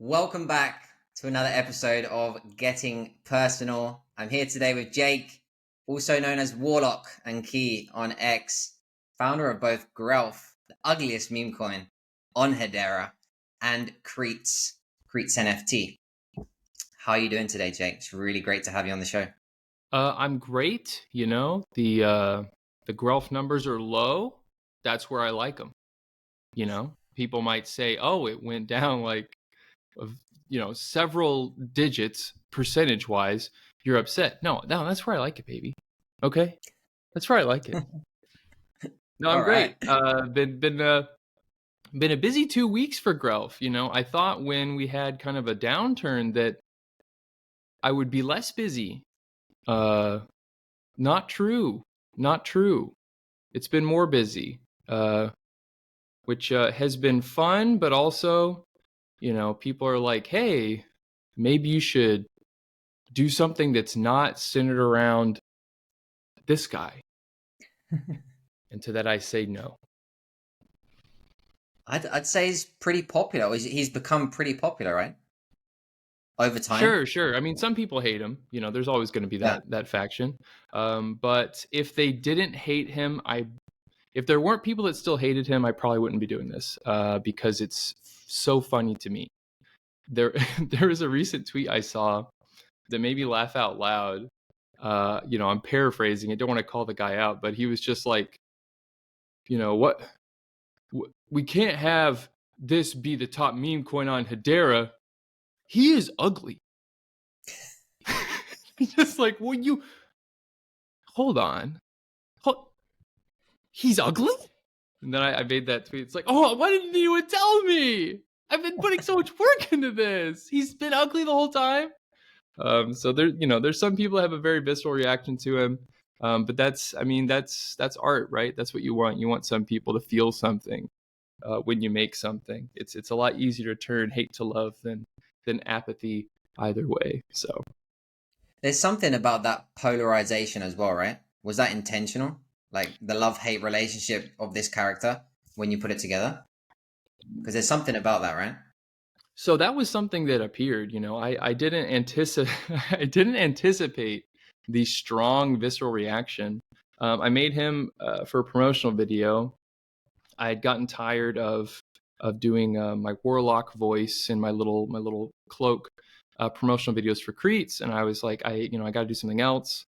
Welcome back to another episode of Getting Personal. I'm here today with Jake, also known as Warlock and Key on X, founder of both GRELF, the ugliest meme coin on Hedera, and Creets NFT. How are you doing today, Jake? It's really great to have you on the show. I'm great. The GRELF numbers are low. That's where I like them. People might say, "Oh, it went down like, several digits percentage wise." You're upset. No, that's where I like it, baby. Okay, that's where I like it. No, All I'm right. great. Been a busy 2 weeks for GRELF. I thought when we had kind of a downturn that I would be less busy. Not true. Not true. It's been more busy, which has been fun, but also, people are like, hey, maybe you should do something that's not centered around this guy. And to that, I say no. I'd say he's pretty popular. He's become pretty popular, right? Over time. Sure. I mean, some people hate him. There's always going to be Yeah. that faction. But if they didn't hate him, if there weren't people that still hated him, I probably wouldn't be doing this because it's so funny to me. There was a recent tweet I saw that made me laugh out loud. I'm paraphrasing. I don't want to call the guy out, but he was just like, what? We can't have this be the top meme coin on Hedera. He is ugly. Just like, well, you hold on. He's ugly? And then I made that tweet. It's like, oh, why didn't anyone tell me? I've been putting so much work into this. He's been ugly the whole time. So there's some people that have a very visceral reaction to him. But that's art, right? That's what you want. You want some people to feel something when you make something. It's a lot easier to turn hate to love than apathy either way. So There's something about that polarization as well, right? Was that intentional? Like the love-hate relationship of this character when you put it together? Because there's something about that, right? So that was something that appeared. I didn't anticipate I didn't anticipate the strong visceral reaction. I made him for a promotional video. I had gotten tired of doing my warlock voice and my little cloak promotional videos for Creets, and I was like, I got to do something else.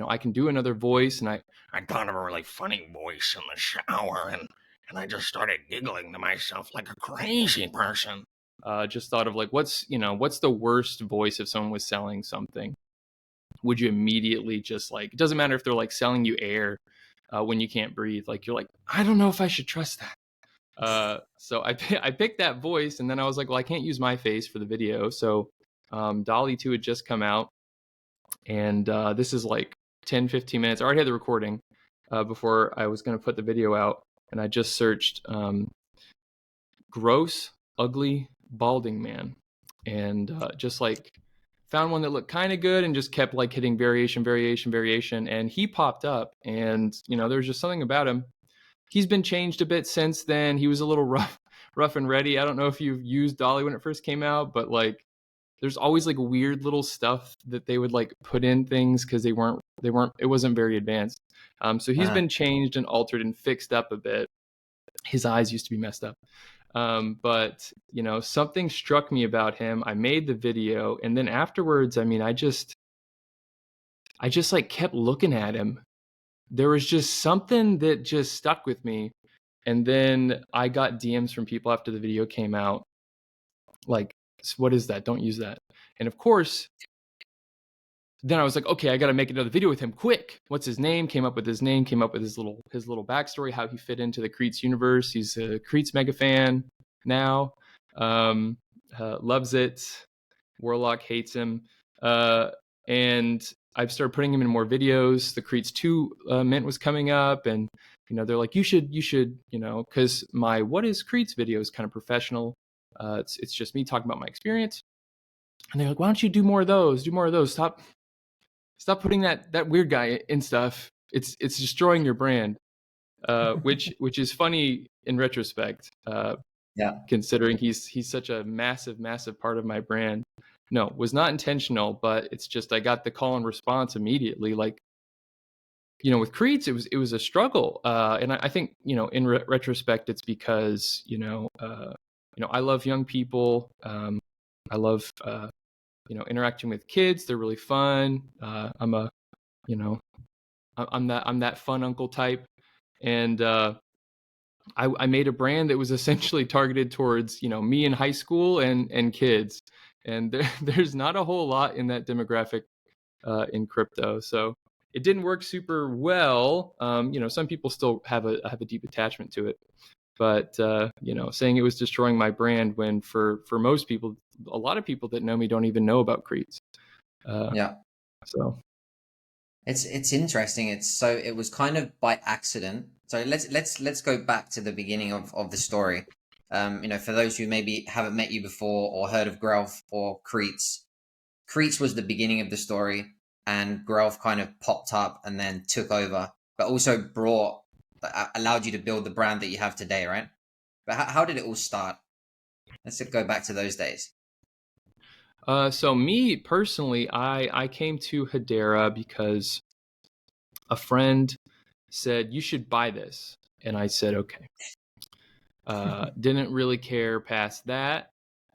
I can do another voice, and I thought of a really funny voice in the shower, and I just started giggling to myself like a crazy person. Just thought of like, what's the worst voice if someone was selling something? Would you immediately just like, it doesn't matter if they're like selling you air when you can't breathe, like you're like, I don't know if I should trust that. So I picked that voice, and then I was like, well, I can't use my face for the video. So Dolly 2 had just come out, and this is like 10-15 minutes. I already had the recording before I was going to put the video out, and I just searched gross, ugly, balding man, and just like found one that looked kind of good and just kept like hitting variation, and he popped up, and there's just something about him. He's been changed a bit since then. He was a little rough and ready. I don't know if you've used Dolly when it first came out, but like there's always like weird little stuff that they would like put in things because it wasn't very advanced. So he's been changed and altered and fixed up a bit. His eyes used to be messed up. But something struck me about him. I made the video, and then afterwards, I just like kept looking at him. There was just something that just stuck with me. And then I got DMs from people after the video came out, like, what is that? Don't use that. And of course, then I was like, okay, I got to make another video with him quick. What's his name? Came up with his name, came up with his little backstory, how he fit into the Creets universe. He's a Creets mega fan now. Loves it. Warlock hates him. And I've started putting him in more videos. The Creets 2 mint was coming up, and they're like, you should, because my What is Creets video is kind of professional. It's just me talking about my experience. And they're like, why don't you do more of those? Stop putting that weird guy in stuff. It's destroying your brand. Which is funny in retrospect. Yeah. considering he's such a massive part of my brand. No, was not intentional, but it's just I got the call and response immediately. Like, with Creeds, it was a struggle, and I think in retrospect, it's because I love young people. I love interacting with kids. They're really fun. I'm a you know I'm that fun uncle type, and I made a brand that was essentially targeted towards me in high school and kids, and there's not a whole lot in that demographic in crypto, so it didn't work super well. Some people still have a deep attachment to it, but saying it was destroying my brand when for most people, a lot of people that know me don't even know about Creeds. Yeah. So It's interesting. It was kind of by accident. So let's go back to the beginning of the story. For those who maybe haven't met you before or heard of GRELF or Creets, Creets was the beginning of the story, and GRELF kind of popped up and then took over, but also allowed you to build the brand that you have today, right? But how did it all start? Let's go back to those days. so me personally, I came to Hedera because a friend said you should buy this, and I said okay. Didn't really care past that.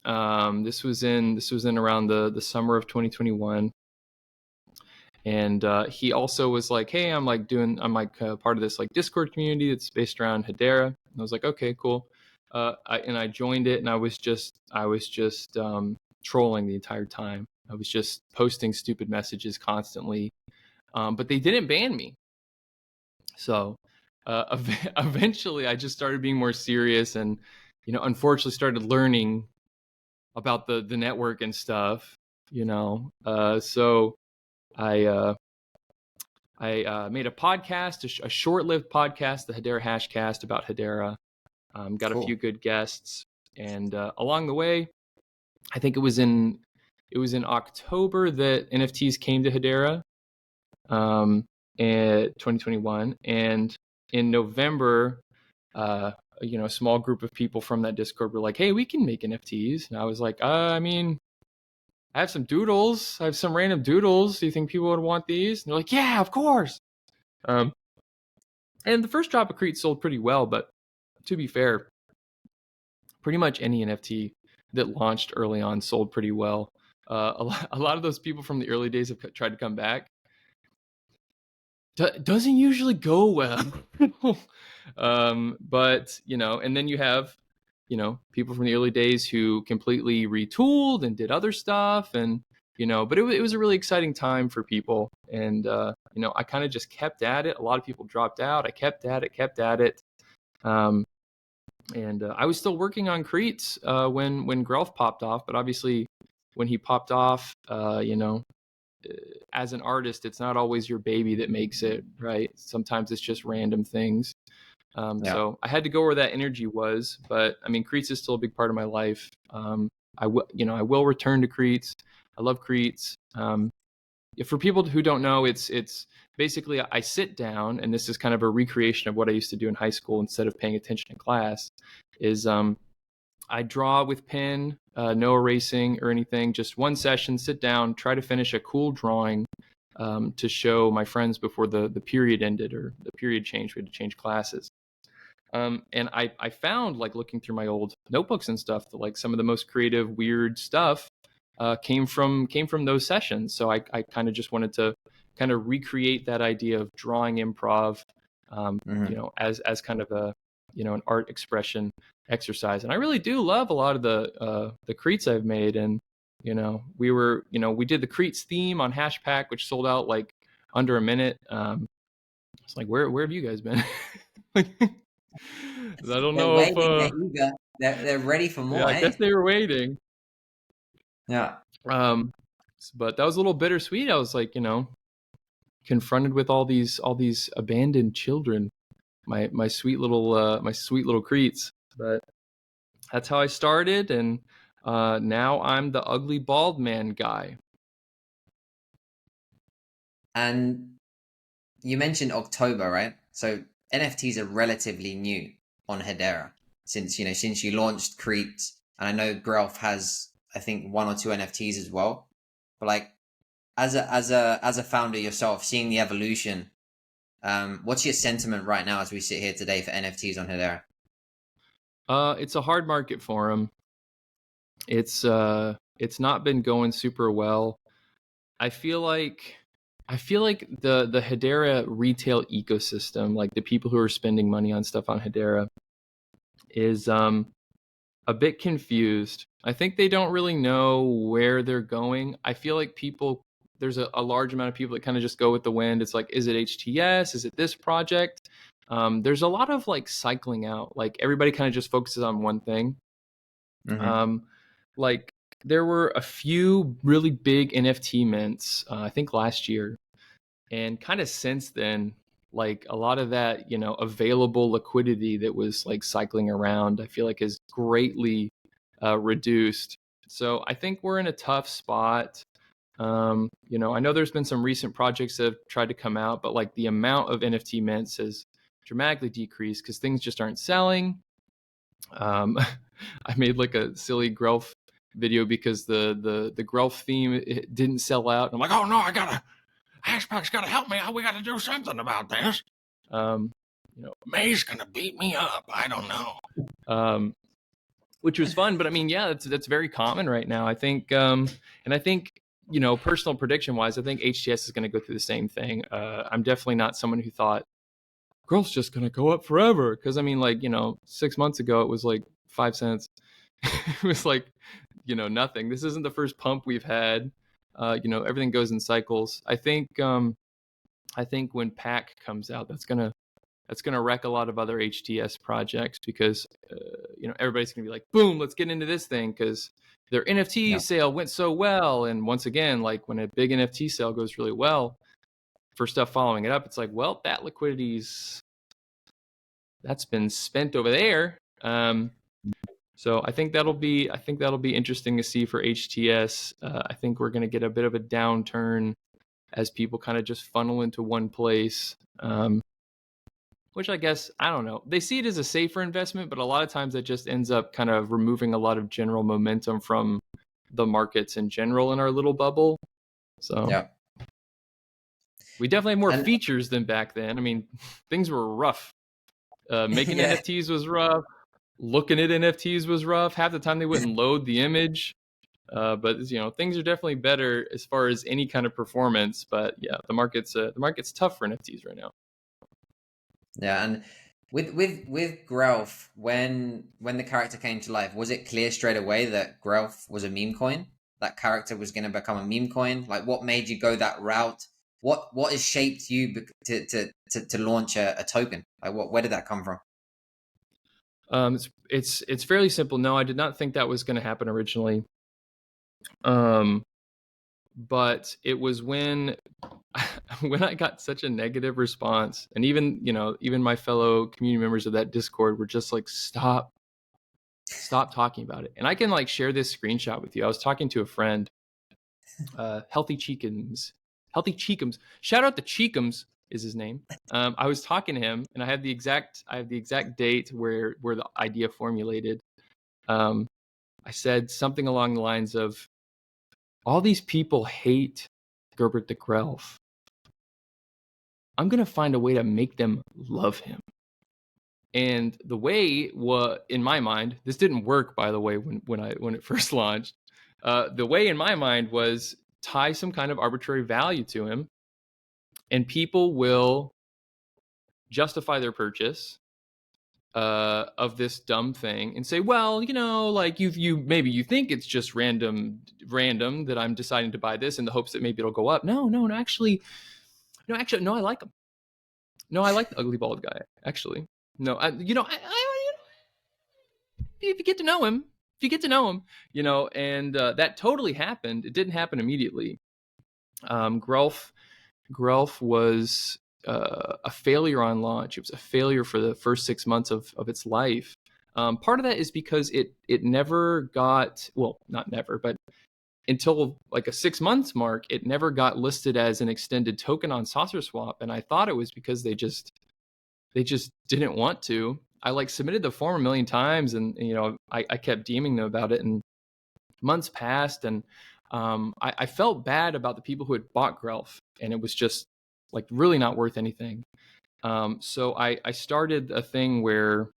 This was in around the summer of 2021, and he also was like, "Hey, I'm like part of this like Discord community that's based around Hedera." And I was like, "Okay, cool." I joined it, and I was just trolling the entire time. I was just posting stupid messages constantly, but they didn't ban me. So eventually, I just started being more serious, and unfortunately, started learning about the network and stuff. So I made a podcast, a short-lived podcast, the Hedera Hashcast, about Hedera. Got a few Cool. good guests, and along the way, I think it was in October that NFTs came to Hedera, in 2021, and in November, a small group of people from that Discord were like, "Hey, we can make NFTs," and I was like, I mean, I have some doodles. I have some random doodles. Do you think people would want these?" And they're like, "Yeah, of course." Um, and the first drop of Crete sold pretty well, but to be fair, pretty much any NFT that launched early on sold pretty well. A lot of those people from the early days have tried to come back. Doesn't usually go well. But and then you have people from the early days who completely retooled and did other stuff, and but it was a really exciting time for people, and I kind of just kept at it. A lot of people dropped out. I kept at it. And I was still working on Cretes when GRELF popped off, but obviously when he popped off, as an artist, it's not always your baby that makes it, right? Sometimes it's just random things. Yeah. So I had to go where that energy was, but I mean, Cretes is still a big part of my life. I will return to Cretes. I love Cretes. For people who don't know, it's basically I sit down, and this is kind of a recreation of what I used to do in high school instead of paying attention in class. Is I draw with pen, no erasing or anything, just one session, sit down, try to finish a cool drawing to show my friends before the period ended or the period changed. We had to change classes. And I found, like, looking through my old notebooks and stuff, that like some of the most creative, weird stuff came from those sessions. So I kind of just wanted to kind of recreate that idea of drawing improv, as kind of an art expression exercise. And I really do love a lot of the Cretes I've made. And we did the Cretes theme on Hashpack, which sold out like under a minute. It's like, where have you guys been? I don't They're know if waiting. They're eager. They're ready for yeah, more, I guess eh? they were waiting. Yeah. Um, but that was a little bittersweet. I was like, confronted with all these abandoned children, my sweet little Cretes. But that's how I started, and now I'm the ugly bald man guy. And you mentioned October, right? So NFTs are relatively new on Hedera. since you launched Crete, and I know GRELF has, I think, 1 or 2 NFTs as well. But like, as a founder yourself, seeing the evolution, what's your sentiment right now as we sit here today for NFTs on Hedera? It's a hard market for them. It's not been going super well. I feel like the Hedera retail ecosystem, like the people who are spending money on stuff on Hedera, is a bit confused. I think they don't really know where they're going. I feel like there's a large amount of people that kind of just go with the wind. It's like, is it HTS? Is it this project? There's a lot of like cycling out. Like everybody kind of just focuses on one thing. Mm-hmm. Like there were a few really big NFT mints, I think last year. And kind of since then, like a lot of that, available liquidity that was like cycling around, I feel like has greatly reduced. So I think we're in a tough spot. I know there's been some recent projects that have tried to come out, but like the amount of NFT mints has dramatically decreased because things just aren't selling. I made like a silly GRELF video because the GRELF theme, it didn't sell out. And I'm like, oh no, Hashpack's got to help me. We got to do something about this. May's gonna beat me up. I don't know. Which was fun, but I mean, yeah, that's very common right now. I think, and I think, personal prediction wise, I think HTS is going to go through the same thing. I'm definitely not someone who thought growth's just going to go up forever. Because I mean, like 6 months ago, it was like 5 cents. It was like nothing. This isn't the first pump we've had. Everything goes in cycles. I think when Pack comes out, that's gonna wreck a lot of other HTS projects because everybody's gonna be like, boom, let's get into this thing because their NFT sale went so well. And once again, like when a big NFT sale goes really well, for stuff following it up, it's like, well, that that's been spent over there. So I think that'll be interesting to see for HTS. I think we're going to get a bit of a downturn as people kind of just funnel into one place, which I guess, I don't know. They see it as a safer investment, but a lot of times that just ends up kind of removing a lot of general momentum from the markets in general in our little bubble. So yeah, we definitely have more features than back then. I mean, things were rough. Making NFTs was rough. Looking at NFTs was rough. Half the time they wouldn't load the image. But things are definitely better as far as any kind of performance. But yeah, the market's tough for NFTs right now. Yeah, and with GRELF, when the character came to life, was it clear straight away that GRELF was a meme coin? That character was going to become a meme coin? Like, what made you go that route? What has shaped you to launch a token? Like, where did that come from? It's fairly simple. No, I did not think that was going to happen originally. But it was when I got such a negative response, and even my fellow community members of that Discord were just like, stop talking about it. And I can like share this screenshot with you. I was talking to a friend, Healthy Cheekums. Shout out to Cheekums is his name. I was talking to him, and I have the exact date where the idea formulated. I said something along the lines of, all these people hate Gerbert the GRELF. I'm going to find a way to make them love him. And the way in my mind, this didn't work, by the way, when it first launched. The way in my mind was tie some kind of arbitrary value to him, and people will justify their purchase of this dumb thing and say, well, like you think it's just random that I'm deciding to buy this in the hopes that maybe it'll go up. No, actually, I like him. No, I like the ugly bald guy. Actually, no, if you get to know him, and that totally happened. It didn't happen immediately. GRELF was a failure on launch. It was a failure for the first 6 months of its life. Part of that is because it never got, well, not never, but until like a 6 months mark, it never got listed as an extended token on Saucer Swap. And I thought it was because they just didn't want to. I like submitted the form a million times, and you know, I kept DMing them about it, and months passed, and I felt bad about the people who had bought GRELF, and it was just like really not worth anything. So I started a thing where,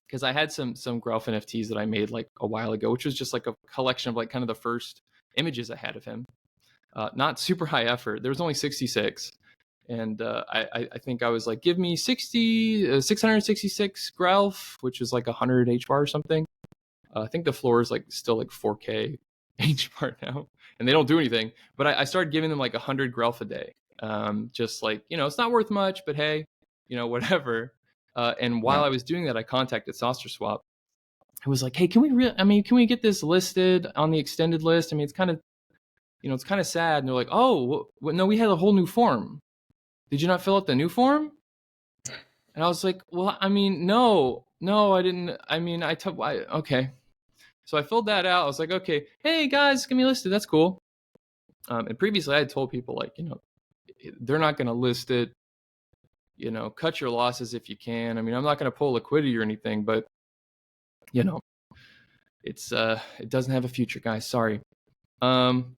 because I had some GRELF NFTs that I made like a while ago, which was just like a collection of like kind of the first images I had of him. Not super high effort. There was only 66. And I think I was like, give me 666 GRELF, which is like 100 H bar or something. I think the floor is like still like 4K H bar now, and they don't do anything. But I started giving them like 100 GRELF a day. Just like, you know, it's not worth much, but hey, you know, whatever. And while I was doing that, I contacted SaucerSwap. I was like, hey, can we get this listed on the extended list? I mean, it's kind of, you know, it's kind of sad. And they're like, oh, no, we had a whole new form. Did you not fill out the new form? And I was like, well, I mean, no, I didn't. I mean, okay. So I filled that out. I was like, okay, hey guys, get me listed. That's cool. And previously I had told people like, you know, they're not going to list it. You know, cut your losses if you can. I mean, I'm not going to pull liquidity or anything, but you know, it doesn't have a future, guys. Sorry. And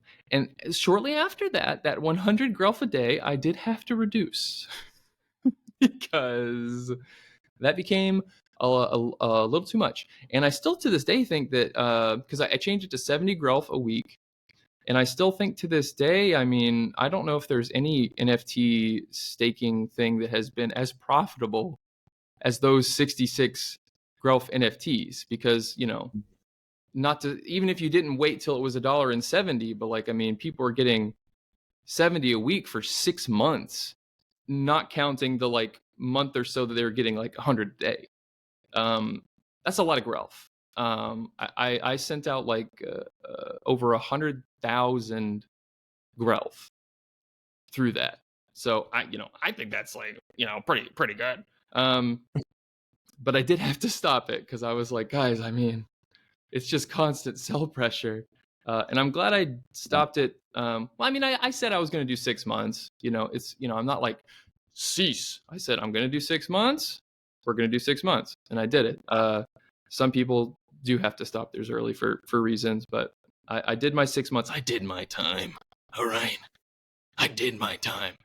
shortly after that 100 GRELF a day, I did have to reduce because that became a little too much. And I still to this day think that, because I changed it to 70 GRELF a week, and I still think to this day, I mean, I don't know if there's any NFT staking thing that has been as profitable as those 66 GRELF NFTs, because, you know, not to, even if you didn't wait till it was $1.70, but like, I mean, people are getting 70 a week for 6 months, not counting the like month or so that they were getting like 100 a day. That's a lot of GRELF. I sent out like over 100,000 GRELF through that. So I think that's like, you know, pretty good. But I did have to stop it because I was like, guys, I mean, it's just constant sell pressure. And I'm glad I stopped it. Well, I mean, I said I was going to do 6 months. You know, it's, you know, I'm not like, cease. I said, I'm going to do 6 months. We're going to do 6 months. And I did it. Some people do have to stop theirs early for reasons, but I did my 6 months. I did my time. All right. I did my time.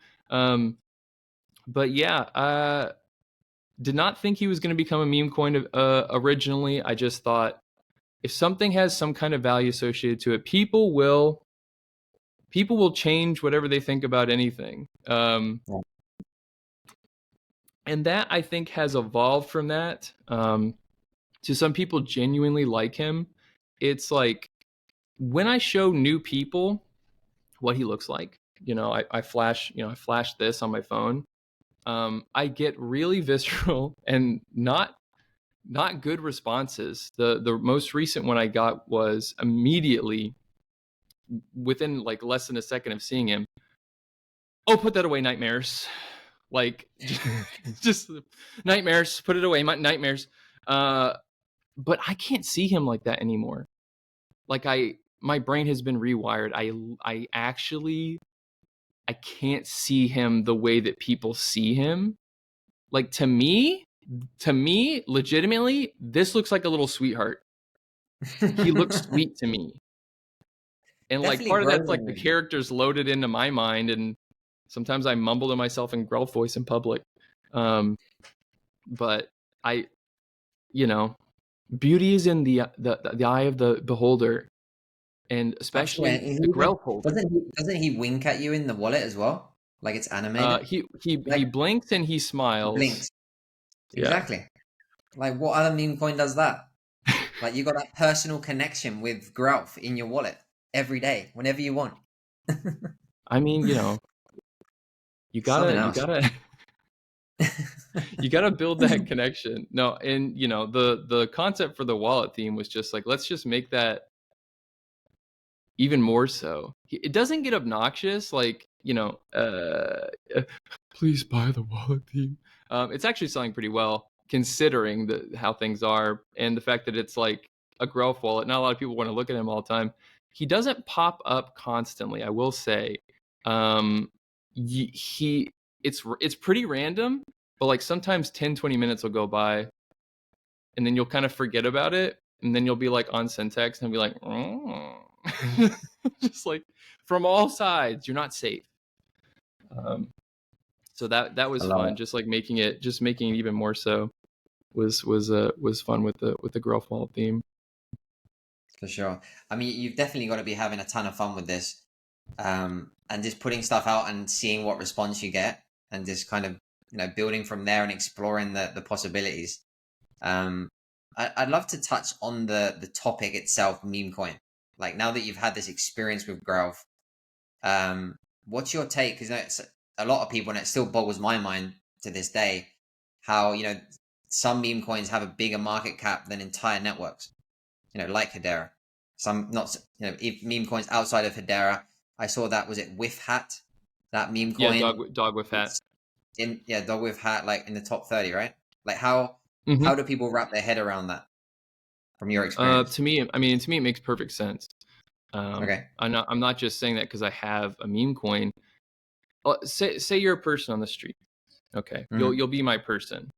But yeah, did not think he was going to become a meme coin originally. I just thought, if something has some kind of value associated to it, people will change whatever they think about anything. And that, I think, has evolved from that. To some people genuinely like him. It's like, when I show new people what he looks like, you know, I flash this on my phone. I get really visceral and not good responses. The most recent one I got was immediately, within like less than a second of seeing him, oh, put that away, nightmares. Like, just nightmares, put it away, my nightmares. But I can't see him like that anymore. Like, my brain has been rewired. I actually, I can't see him the way that people see him. Like, to me, legitimately, this looks like a little sweetheart. He looks sweet to me. And like, Definitely part of that's like the growing. characters loaded into my mind, and sometimes I mumble to myself in GRELF voice in public. But I, you know, beauty is in the eye of the beholder, and especially Absolutely. the GRELF holder. Doesn't he wink at you in the wallet as well? Like it's animated? He Like blinks and he smiles. blinks. Yeah. Exactly. Like what other meme coin does that? Like you got that personal connection with GRELF in your wallet every day, whenever you want. I mean, you know, you Something gotta else. you gotta build that connection. No, and you know, the concept for the wallet theme was just like, let's just make that even more so. It doesn't get obnoxious, like, you know, please buy the wallet theme. It's actually selling pretty well, considering how things are, and the fact that it's like a GRELF wallet. Not a lot of people want to look at him all the time. He doesn't pop up constantly, I will say. It's pretty random, but like sometimes 10-20 minutes will go by and then you'll kind of forget about it, and then you'll be like on Syntax and be like, oh. Just like from all sides, you're not safe. So that was fun. Just like making it even more so was fun with the GRELF wallet theme. For sure. I mean, you've definitely got to be having a ton of fun with this, and just putting stuff out and seeing what response you get, and just kind of building from there and exploring the possibilities. I'd love to touch on the topic itself, Memecoin. Like, now that you've had this experience with GRELF, what's your take? Because a lot of people, and it still boggles my mind to this day, how some meme coins have a bigger market cap than entire networks. Like Hedera. Some not, if meme coins outside of Hedera. I saw that, was it Whiff Hat? That meme coin. Yeah, dog with hat. Dog with hat, like in the top 30, right? Like how do people wrap their head around that from your experience? To me, it makes perfect sense. Okay. I'm not just saying that because I have a meme coin. Say you're a person on the street. Okay, you'll be my person.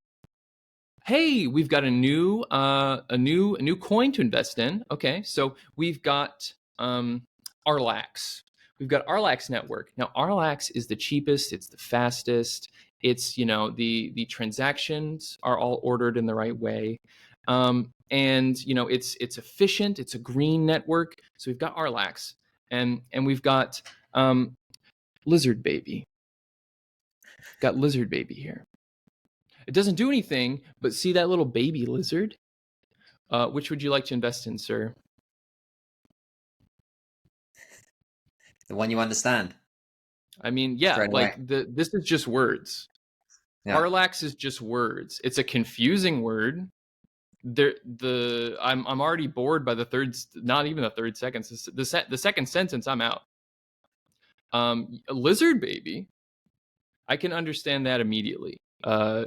Hey, we've got a new coin to invest in. Okay, so we've got Arlax. We've got Arlax network. Now Arlax is the cheapest, it's the fastest. It's, the transactions are all ordered in the right way. And it's efficient, it's a green network. So we've got Arlax, and we've got Lizard Baby. Got Lizard Baby here. It doesn't do anything, but see that little baby lizard? Which would you like to invest in, sir? The one you understand. I mean, yeah, like this is just words. Yeah. Arlax is just words. It's a confusing word. I'm already bored by not even the third sentence. The second sentence, I'm out. A lizard baby, I can understand that immediately. I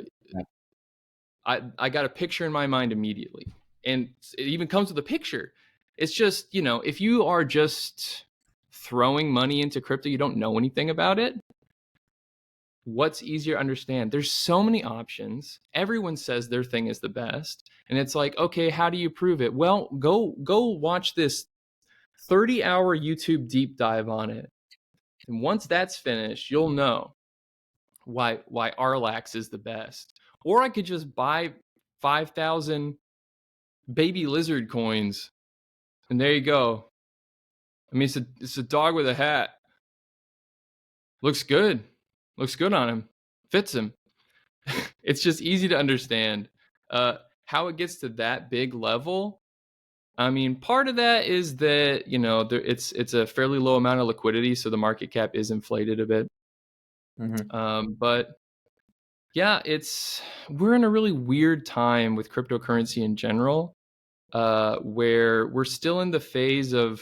got a picture in my mind immediately, and it even comes with a picture. It's just, if you are just throwing money into crypto, you don't know anything about it, what's easier to understand? There's so many options. Everyone says their thing is the best, and it's like, okay, how do you prove it? Well, go watch this 30-hour YouTube deep dive on it, and once that's finished, you'll know why Arlax is the best. Or I could just buy 5,000 baby lizard coins, and there you go. I mean, it's a dog with a hat. Looks good on him. Fits him. It's just easy to understand. How it gets to that big level, I mean, part of that is that, it's a fairly low amount of liquidity, so the market cap is inflated a bit. But yeah, we're in a really weird time with cryptocurrency in general, where we're still in the phase of,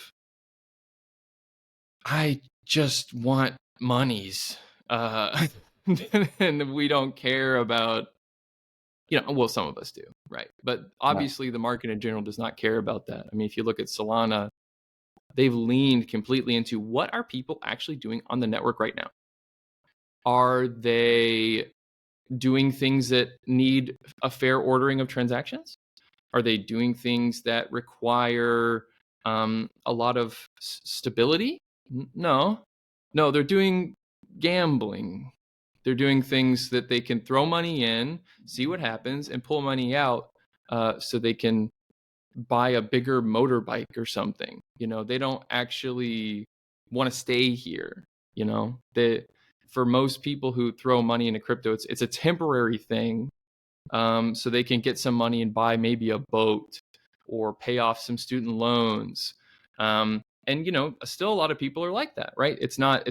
I just want monies, and we don't care about, well, some of us do, right? But obviously the market in general does not care about that. I mean, if you look at Solana, they've leaned completely into, what are people actually doing on the network right now? Are they doing things that need a fair ordering of transactions? Are they doing things that require a lot of stability? No, they're doing gambling. They're doing things that they can throw money in, see what happens, and pull money out, so they can buy a bigger motorbike or something. They don't actually want to stay here. For most people who throw money into crypto, it's a temporary thing, so they can get some money and buy maybe a boat or pay off some student loans. And still a lot of people are like that, right? It's not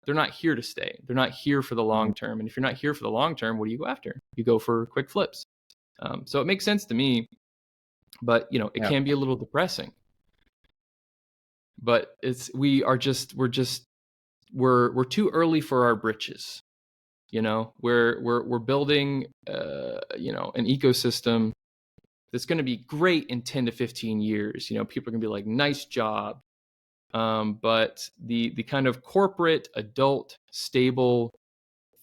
they're not here to stay. They're not here for the long term. And if you're not here for the long term, what do you go after? You go for quick flips. So it makes sense to me, but it can be a little depressing. But we're too early for our britches. We're building an ecosystem that's going to be great in 10 to 15 years. People are going to be like, nice job. But the kind of corporate, adult, stable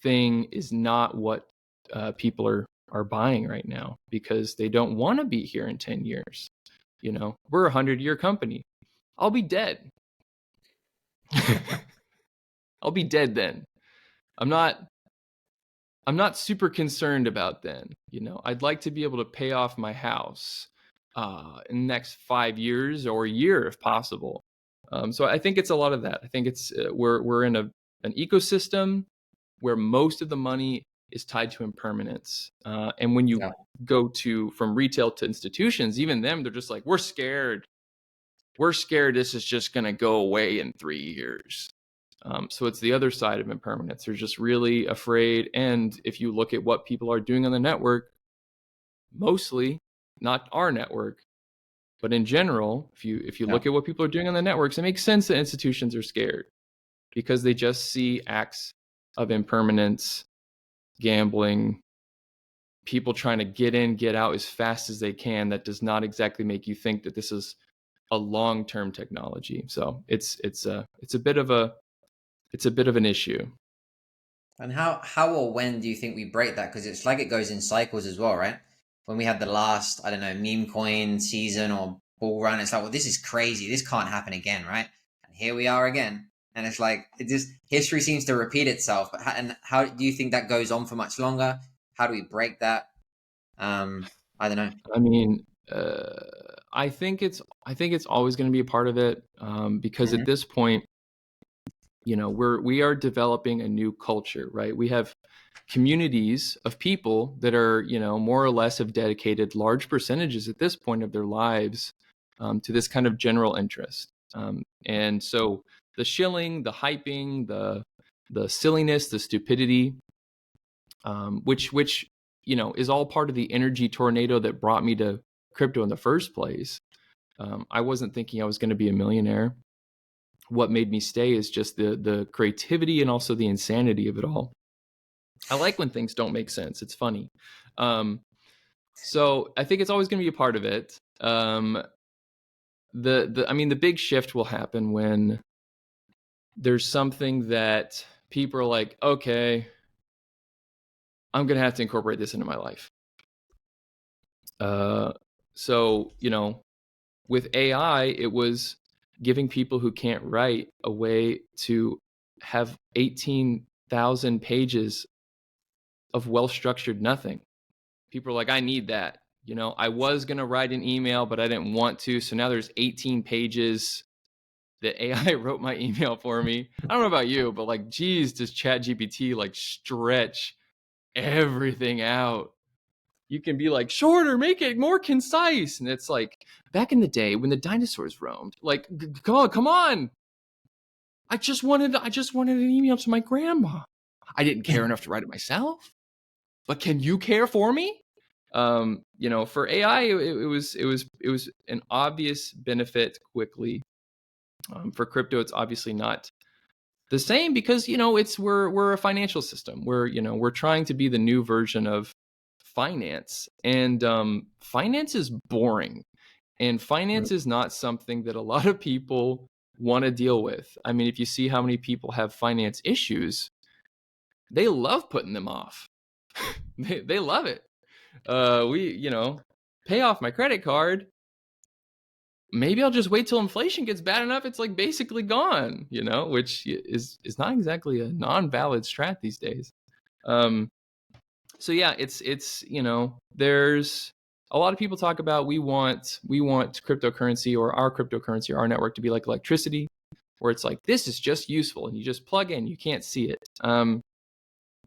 thing is not what people are are buying right now because they don't want to be here in 10 years. You know, we're a 100-year company. I'll be dead. I'll be dead then. I'm not super concerned about then. You know, I'd like to be able to pay off my house in the next 5 years or a year if possible. So I think it's a lot of that. I think it's we're in an ecosystem where most of the money is tied to impermanence. And when you go from retail to institutions, even them, they're just like, we're scared. We're scared this is just going to go away in 3 years. So it's the other side of impermanence. They're just really afraid. And if you look at what people are doing on the network, mostly not our network, but in general, if you look at what people are doing on the networks, it makes sense that institutions are scared because they just see acts of impermanence, gambling, people trying to get in, get out as fast as they can. That does not exactly make you think that this is a long-term technology. So it's a bit of an issue. And how or when do you think we break that? Because it's like it goes in cycles as well, right? When we had the last, I don't know, Memecoin season or bull run, it's like, well, this is crazy. This can't happen again, right? And here we are again. And it's like, history seems to repeat itself. But how do you think that goes on for much longer? How do we break that? I don't know. I mean, I think it's always going to be a part of it because at this point, you know, we are developing a new culture, right? We have communities of people that are, you know, more or less have dedicated large percentages at this point of their lives to this kind of general interest. And so the shilling, the hyping, the silliness, the stupidity, which you know is all part of the energy tornado that brought me to crypto in the first place. I wasn't thinking I was going to be a millionaire. What made me stay is just the creativity and also the insanity of it all. I like when things don't make sense. It's funny. So I think it's always going to be a part of it. I mean, the big shift will happen when there's something that people are like, okay, I'm going to have to incorporate this into my life. So, you know, with AI, it was giving people who can't write a way to have 18,000 pages of well-structured nothing. People are like, I need that. You know, I was going to write an email, but I didn't want to. So now there's 18 pages that AI wrote my email for me. I don't know about you, but like, geez, does ChatGPT like stretch everything out? You can be like, shorter, make it more concise. And it's like, back in the day when the dinosaurs roamed, like, come on. I just wanted an email to my grandma. I didn't care enough to write it myself. But can you care for me? You know, for AI, it was an obvious benefit quickly. For crypto, it's obviously not the same because, you know, we're a financial system. We're trying to be the new version of finance, and finance is boring, and finance is not something that a lot of people want to deal with. I mean, if you see how many people have finance issues, they love putting them off. they love it. You know, pay off my credit card. Maybe I'll just wait till inflation gets bad enough it's like basically gone, you know, which is not exactly a non-valid strat these days. So yeah, it's you know, there's a lot of people talk about we want cryptocurrency or our cryptocurrency or our network to be like electricity, where it's like this is just useful and you just plug in, you can't see it.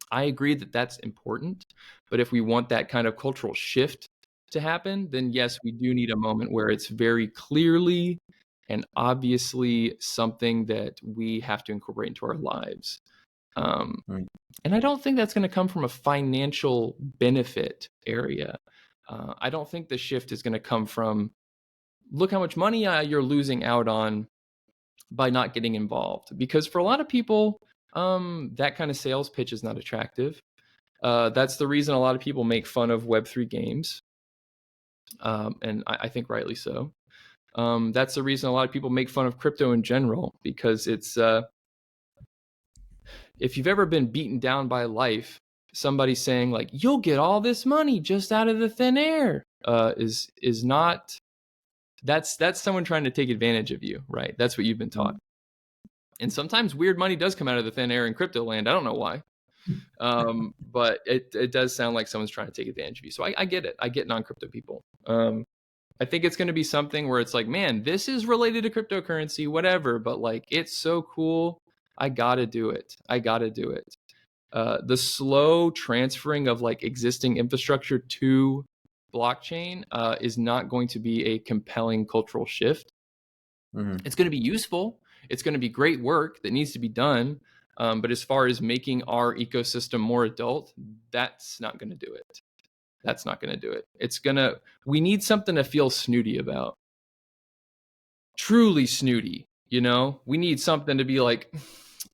I agree that that's important, but if we want that kind of cultural shift to happen, then yes, we do need a moment where it's very clearly and obviously something that we have to incorporate into our lives. And I don't think that's going to come from a financial benefit area. I don't think the shift is going to come from, look how much money you're losing out on by not getting involved. Because for a lot of people, that kind of sales pitch is not attractive. That's the reason a lot of people make fun of Web3 games. And I think rightly so. That's the reason a lot of people make fun of crypto in general, because it's, if you've ever been beaten down by life, somebody saying like you'll get all this money just out of the thin air is not, that's someone trying to take advantage of you, right? That's what you've been taught. And sometimes weird money does come out of the thin air in crypto land. I don't know why. But it does sound like someone's trying to take advantage of you. So I get it. I get non-crypto people. I think it's going to be something where it's like, man, this is related to cryptocurrency, whatever, but like, it's so cool. I got to do it. The slow transferring of like existing infrastructure to blockchain is not going to be a compelling cultural shift. It's going to be useful. It's going to be great work that needs to be done. But as far as making our ecosystem more adult, that's not going to do it. We need something to feel snooty about. Truly snooty, you know? We need something to be like,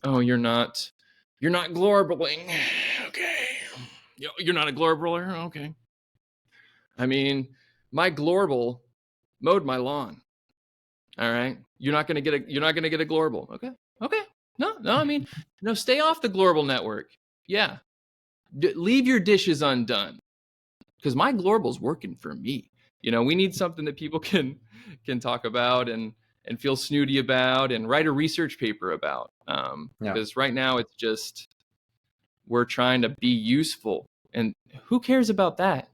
oh, you're not glorbling. Okay. You're not a glorbler? Okay. I mean, my glorble mowed my lawn. All right. You're not gonna get a glorble. Okay. No, I mean, no, stay off the global network. Yeah. Leave your dishes undone. Because my global's working for me. You know, we need something that people can talk about and feel snooty about and write a research paper about. Because right now it's just, we're trying to be useful. And who cares about that?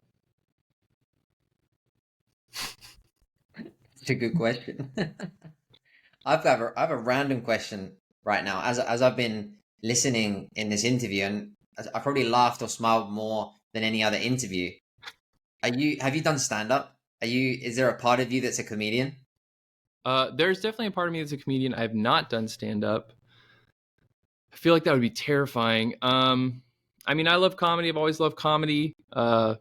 It's a good question. I have a random question right now. As I've been listening in this interview, and I probably laughed or smiled more than any other interview. Have you done stand up? Is there a part of you that's a comedian? There's definitely a part of me that's a comedian. I have not done stand up. I feel like that would be terrifying. I mean, I love comedy. I've always loved comedy. I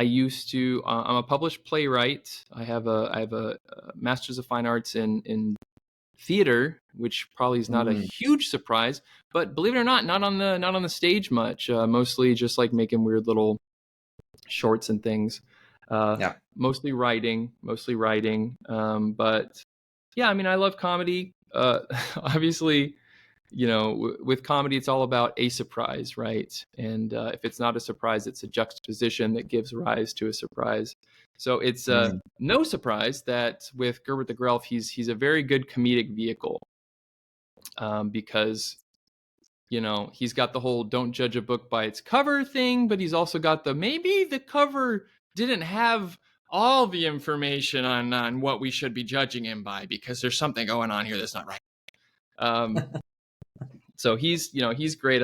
used to. I'm a published playwright. I have a master's of fine arts in theater, which probably is not a huge surprise. But believe it or not on the stage much. Mostly just like making weird little shorts and things. Mostly writing. But yeah, I mean, I love comedy. Obviously, you know, with comedy, it's all about a surprise, right? And if it's not a surprise, it's a juxtaposition that gives rise to a surprise. So it's no surprise that with Gerbert the Grelf, he's a very good comedic vehicle, because, you know, he's got the whole "don't judge a book by its cover" thing, but he's also got the maybe the cover didn't have all the information on what we should be judging him by, because there's something going on here that's not right. So he's great.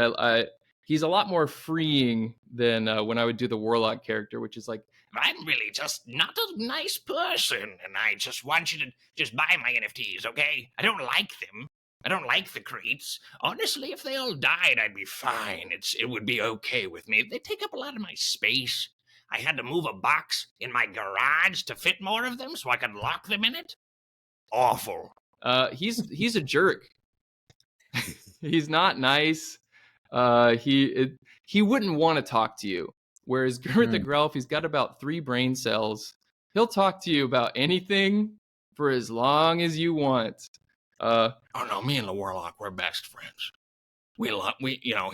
He's a lot more freeing than when I would do the Warlock character, which is like, I'm really just not a nice person, and I just want you to just buy my NFTs, okay? I don't like them. I don't like the crates. Honestly, if they all died, I'd be fine. It would be okay with me. They take up a lot of my space. I had to move a box in my garage to fit more of them so I could lock them in it. Awful. He's a jerk. He's not nice. He wouldn't want to talk to you. Whereas Gerbert the Grelf, he's got about 3 brain cells. He'll talk to you about anything for as long as you want. Oh no, me and the Warlock, we're best friends. We you know,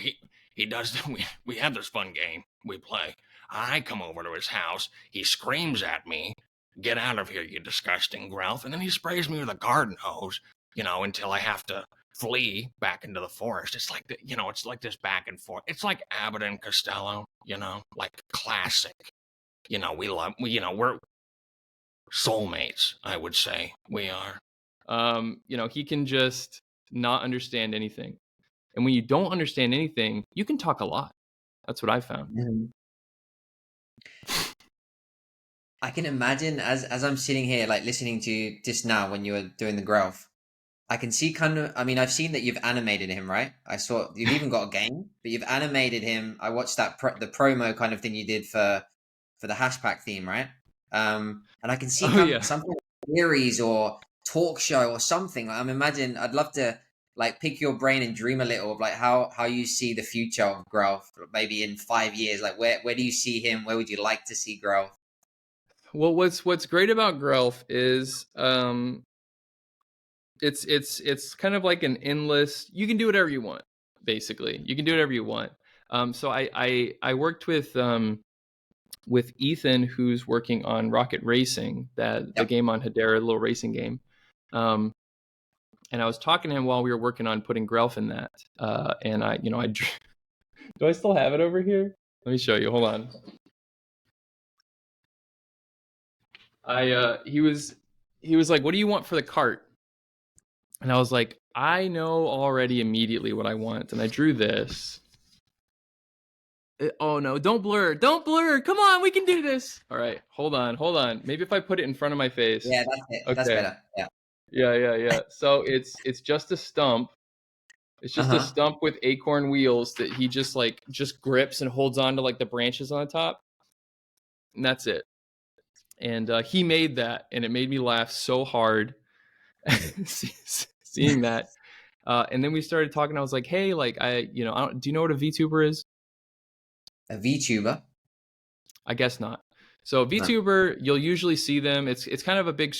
he does. We have this fun game we play. I come over to his house. He screams at me, "Get out of here, you disgusting Grelf!" And then he sprays me with a garden hose. You know, until I have to flee back into the forest. It's like it's like this back and forth. It's like Abbott and Costello, you know, like classic. You know, we're soulmates, I would say. We are. You know, he can just not understand anything. And when you don't understand anything, you can talk a lot. That's what I found. I can imagine as I'm sitting here, like listening to you just now when you were doing the Grelf, I can see I've seen that you've animated him, right? I saw you've even got a game, but you've animated him. I watched that the promo kind of thing you did for the hashpack theme, right? And I can see something like series or talk show or something. Like, I'd love to like pick your brain and dream a little of like how you see the future of Grelf, maybe in 5 years. Like where do you see him? Where would you like to see Grelf? Well, what's great about Grelf is it's kind of like an endless, you can do whatever you want, basically. You can do whatever you want. So I worked with Ethan, who's working on Rocket Racing, the game on Hedera, a little racing game. And I was talking to him while we were working on putting GRELF in that. And do I still have it over here? Let me show you. Hold on. He was like, "What do you want for the cart?" And I was like, "I know already immediately what I want." And I drew this. Oh no, don't blur. Come on, we can do this. All right, hold on. Maybe if I put it in front of my face. Yeah, that's it. Okay. That's better. Yeah. Yeah. So it's just a stump. It's just a stump with acorn wheels that he just grips and holds on to like the branches on the top. And that's it. And he made that, and it made me laugh so hard seeing that. And then we started talking. I was like, "Hey, like do you know what a VTuber is?" A VTuber? I guess not. So VTuber, you'll usually see them. It's kind of a big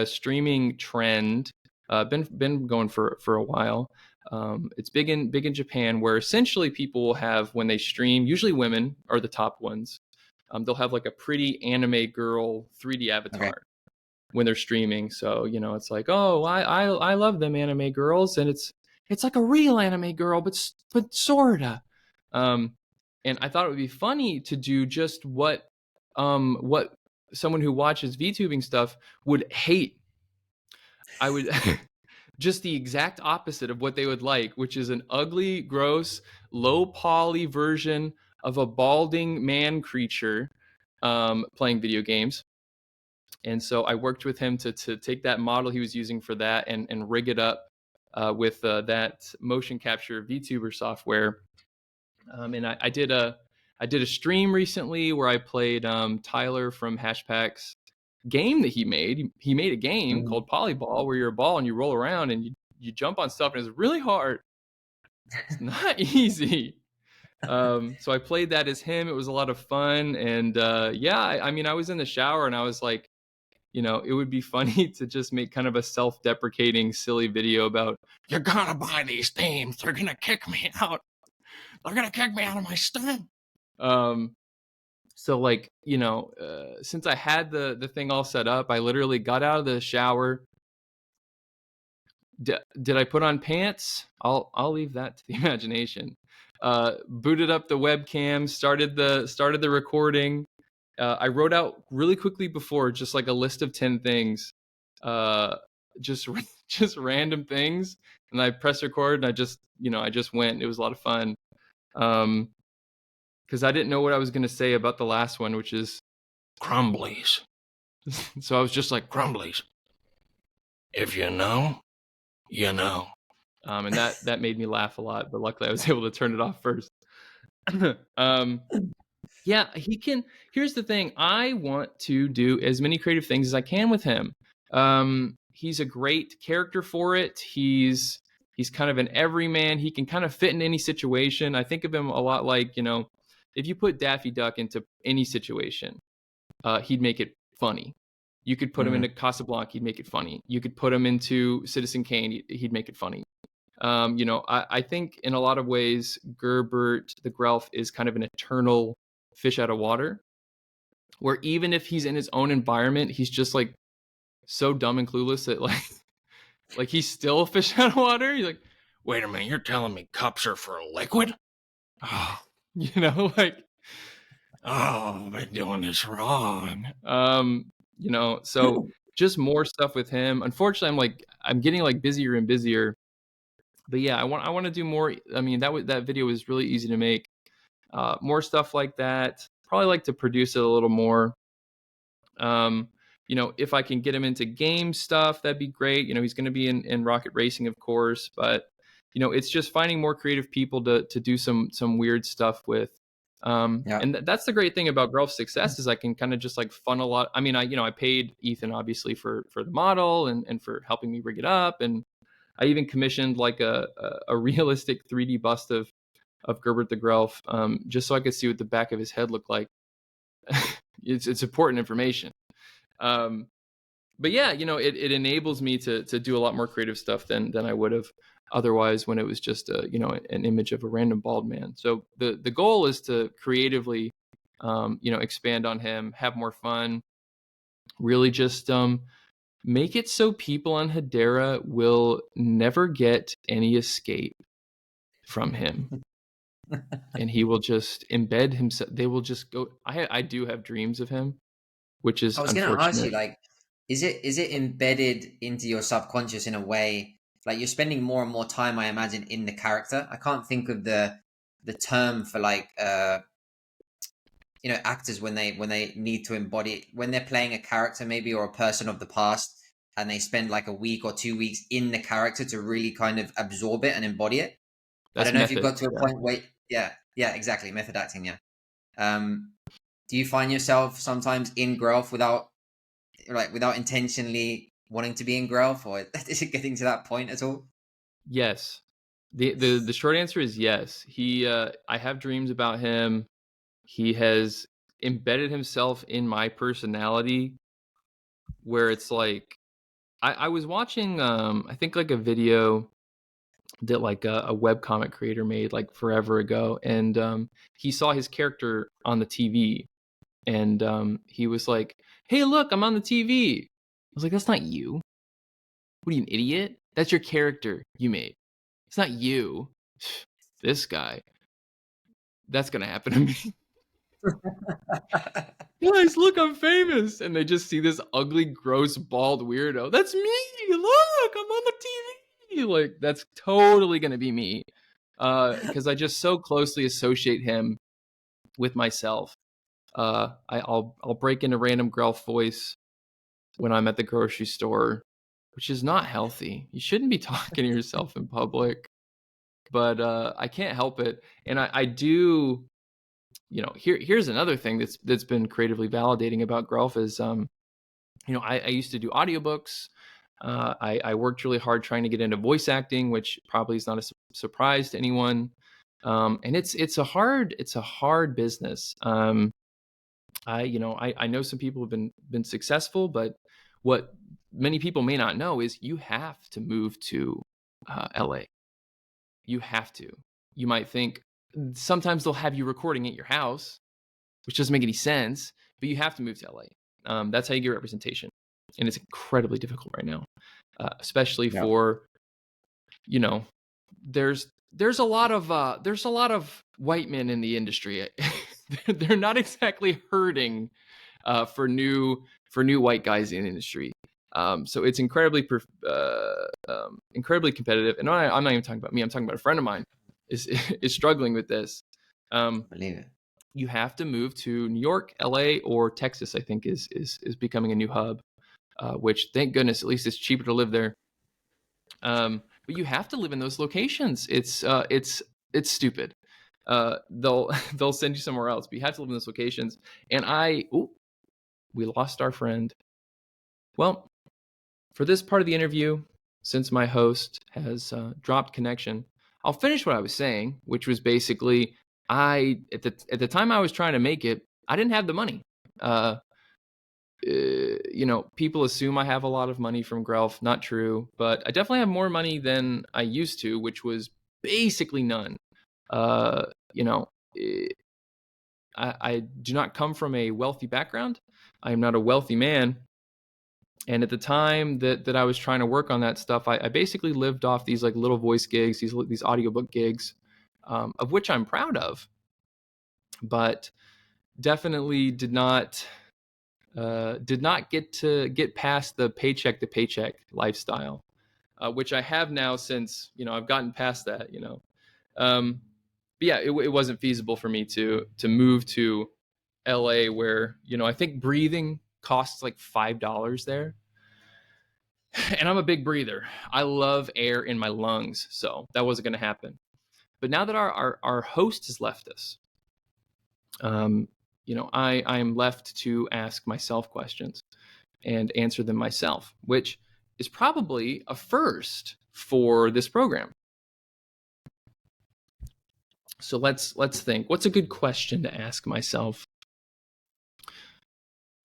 streaming trend. Been going for a while. It's big in Japan, where essentially people will have, when they stream, usually women are the top ones. They'll have like a pretty anime girl 3D avatar when they're streaming. So it's like, oh, I love them anime girls, and it's like a real anime girl, but sorta. And I thought it would be funny to do just what someone who watches VTubing stuff would hate. I would just the exact opposite of what they would like, which is an ugly, gross, low poly version of a balding man creature playing video games. And so I worked with him to take that model he was using for that and rig it up with that motion capture VTuber software. And I did a stream recently where I played Tyler from Hashpack's game that he made. He made a game called Polyball, where you're a ball and you roll around and you jump on stuff, and it's really hard. It's not easy. So I played that as him. It was a lot of fun. And I was in the shower and I was like, it would be funny to just make kind of a self-deprecating, silly video about, "You gotta buy these themes. They're gonna kick me out. They're gonna kick me out of my stuff." So like, since I had the thing all set up, I literally got out of the shower. Did I put on pants? I'll leave that to the imagination. Booted up the webcam, started the recording. I wrote out really quickly before, just like a list of 10 things, just random things, and I pressed record, and I just went. It was a lot of fun. Because I didn't know what I was going to say about the last one, which is Crumblies. So I was just like, "Crumblies. If you know, you know." And that made me laugh a lot, but luckily I was able to turn it off first. Yeah, he can. Here's the thing. I want to do as many creative things as I can with him. He's a great character for it. He's kind of an everyman. He can kind of fit in any situation. I think of him a lot like, if you put Daffy Duck into any situation, he'd make it funny. You could put him into Casablanca, he'd make it funny. You could put him into Citizen Kane, he'd make it funny. I think in a lot of ways, Gerbert the GRELF is kind of an eternal fish out of water, where even if he's in his own environment, he's just like so dumb and clueless that like he's still a fish out of water. He's like, "Wait a minute, you're telling me cups are for liquid? Oh, like, oh, I've been doing this wrong." So just more stuff with him. Unfortunately, I'm getting like busier and busier. But yeah, I want to do more. I mean, that video was really easy to make. More stuff like that. Probably like to produce it a little more. If I can get him into game stuff, that'd be great. He's going to be in Rocket Racing, of course, but it's just finding more creative people to do some weird stuff with. And that's the great thing about GRELF's success, is I can kind of just like fund a lot. I mean, I paid Ethan obviously for the model and for helping me rig it up, and I even commissioned like a realistic 3D bust of Gerbert the GRELF, just so I could see what the back of his head looked like. It's important information. But yeah, it enables me to do a lot more creative stuff than I would have. otherwise when it was just an image of a random bald man. So the goal is to creatively expand on him, have more fun, really just make it so people on Hedera will never get any escape from him. And he will just embed himself. They will just go. I do have dreams of him, which is I was going to ask you, unfortunate. like, is it embedded into your subconscious in a way, like you're spending more and more time, I imagine, in the character? I can't think of the term for like actors when they need to embody, when they're playing a character maybe, or a person of the past, and they spend like a week or 2 weeks in the character to really kind of absorb it and embody it. I That's don't know if you've method. got to a point where, yeah, exactly, method acting, yeah. Do you find yourself sometimes in GRELF without intentionally wanting to be in GRELF, or is it getting to that point at all? Yes. The short answer is yes. I have dreams about him. He has embedded himself in my personality, where it's like I was watching I think like a video that like a webcomic creator made like forever ago, and he saw his character on the TV, and he was like, "Hey, look, I'm on the TV." I was like, "That's not you. What are you, an idiot? That's your character you made. It's not you." This guy. That's gonna happen to me. Guys, look, I'm famous, and they just see this ugly, gross, bald weirdo. That's me. Look, I'm on the TV. Like that's totally gonna be me, because I just so closely associate him with myself. I'll break into random GRELF voice when I'm at the grocery store, which is not healthy. You shouldn't be talking to yourself in public, but I can't help it, and I do. Here's another thing that's been creatively validating about GRELF is I used to do audiobooks. I worked really hard trying to get into voice acting, which probably is not a surprise to anyone. And it's a hard business. I know some people have been successful, but what many people may not know is you have to move to LA. You have to. You might think sometimes they'll have you recording at your house, which doesn't make any sense, but you have to move to LA. That's how you get representation. And it's incredibly difficult right now, especially for, there's a lot of white men in the industry. They're not exactly hurting for new white guys in the industry. So it's incredibly competitive. And I'm not even talking about me. I'm talking about a friend of mine is struggling with this. Believe it. You have to move to New York, LA, or Texas. I think is becoming a new hub, which thank goodness at least it's cheaper to live there. But you have to live in those locations. It's stupid. They'll send you somewhere else, but you have to live in those locations. And we lost our friend. Well, for this part of the interview, since my host has dropped connection, I'll finish what I was saying, which was basically at the time I was trying to make it, I didn't have the money. People assume I have a lot of money from GRELF. Not true, but I definitely have more money than I used to, which was basically none. I do not come from a wealthy background. I am not a wealthy man. And at the time that I was trying to work on that stuff, I basically lived off these like little voice gigs, these audiobook gigs, of which I'm proud of, but definitely did not get past the paycheck to paycheck lifestyle, which I have now since I've gotten past that. But yeah, it wasn't feasible for me to move to LA, where I think breathing costs like $5 there. And I'm a big breather. I love air in my lungs, so that wasn't going to happen. But now that our host has left us, I am left to ask myself questions and answer them myself, which is probably a first for this program. So let's think. What's a good question to ask myself?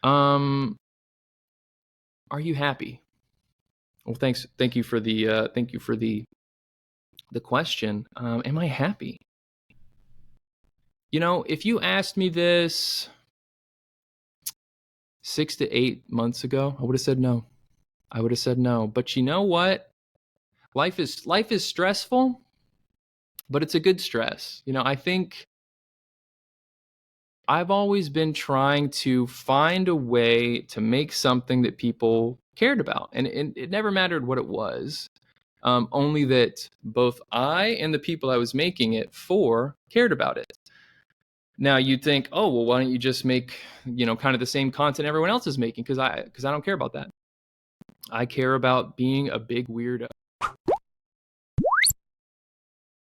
Are you happy? Well, thank you for the the question, am I happy? You know, if you asked me this 6 to 8 months ago, I would have said no. I would have said no. But you know what? Life is stressful, but it's a good stress. You know, I think I've always been trying to find a way to make something that people cared about. And it never mattered what it was, only that both I and the people I was making it for cared about it. Now you'd think, oh, well, why don't you just make, kind of the same content everyone else is making? Because I don't care about that. I care about being a big weirdo.